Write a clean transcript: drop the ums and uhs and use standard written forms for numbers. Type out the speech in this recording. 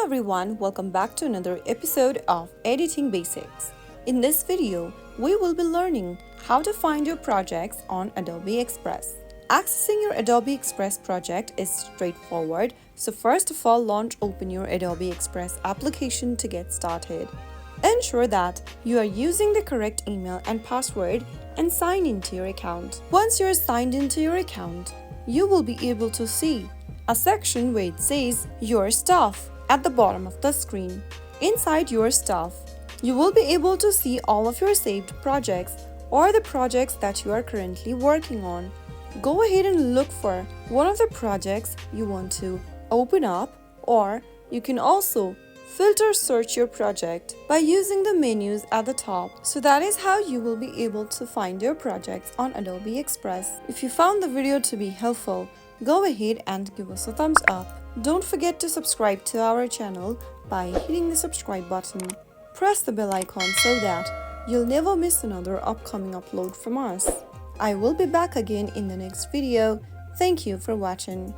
everyone, welcome back to another episode of Editing Basics. In this video, we will be learning how to find your projects on Adobe Express. Accessing your Adobe Express project is straightforward, so first of all, open your Adobe Express application to get started. Ensure that you are using the correct email and password and sign into your account. Once you are signed into your account, you will be able to see a section where it says Your Stuff at the bottom of the screen. Inside Your Stuff, you will be able to see all of your saved projects or the projects that you are currently working on. Go ahead and look for one of the projects you want to open up, or you can also filter search your project by using the menus at the top. So that is how you will be able to find your projects on Adobe Express. If you found the video to be helpful, go ahead and give us a thumbs up. Don't forget to subscribe to our channel by hitting the subscribe button. Press the bell icon so that you'll never miss another upcoming upload from us. I will be back again in the next video. Thank you for watching.